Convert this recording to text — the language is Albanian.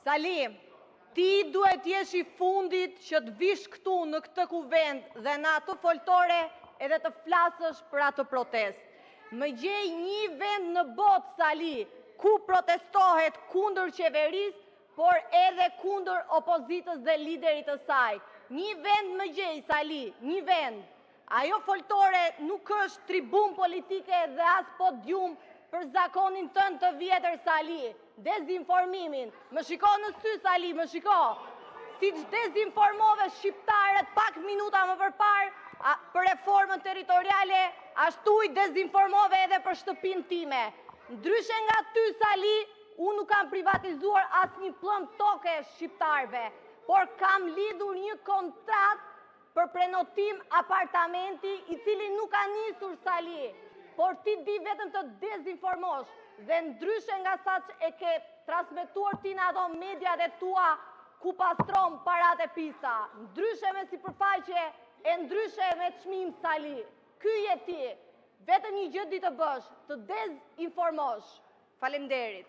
Sali, ti duhet jesh i fundit që të vish këtu në këtë kuvend dhe në atë foltore edhe të flasësh për atë protest. Më gjej një vend në botë, Sali, ku protestohet kundër qeverisë, por edhe kundër opozitës dhe liderit të saj. Një vend më gjej, Sali, një vend. Ajo foltore nuk është tribun politike dhe as podium për zakonin tënd të vjetër, Sali. Dezinformimin. Më shiko në sy, Sali, më shiko. Si që dezinformove shqiptarët pak minuta më përpar për reformën territoriale, ashtu i dezinformove edhe për shtëpinë time. Ndryshe nga ty, Sali, unë nuk kam privatizuar asnjë plëm toke shqiptarve, por kam lidhur një kontratë për prenotim apartamenti i cili nuk ka nisur, Sali, por ti di vetëm të dezinformosh dhe ndryshe nga sa që e ke transmetuar ti në ato mediat e tua ku pastron parat e pisa, ndryshe me sipërfaqe e ndryshe me çmim, Sali. Ky je ti, vetëm një gjë di të bësh, të dezinformosh. Faleminderit.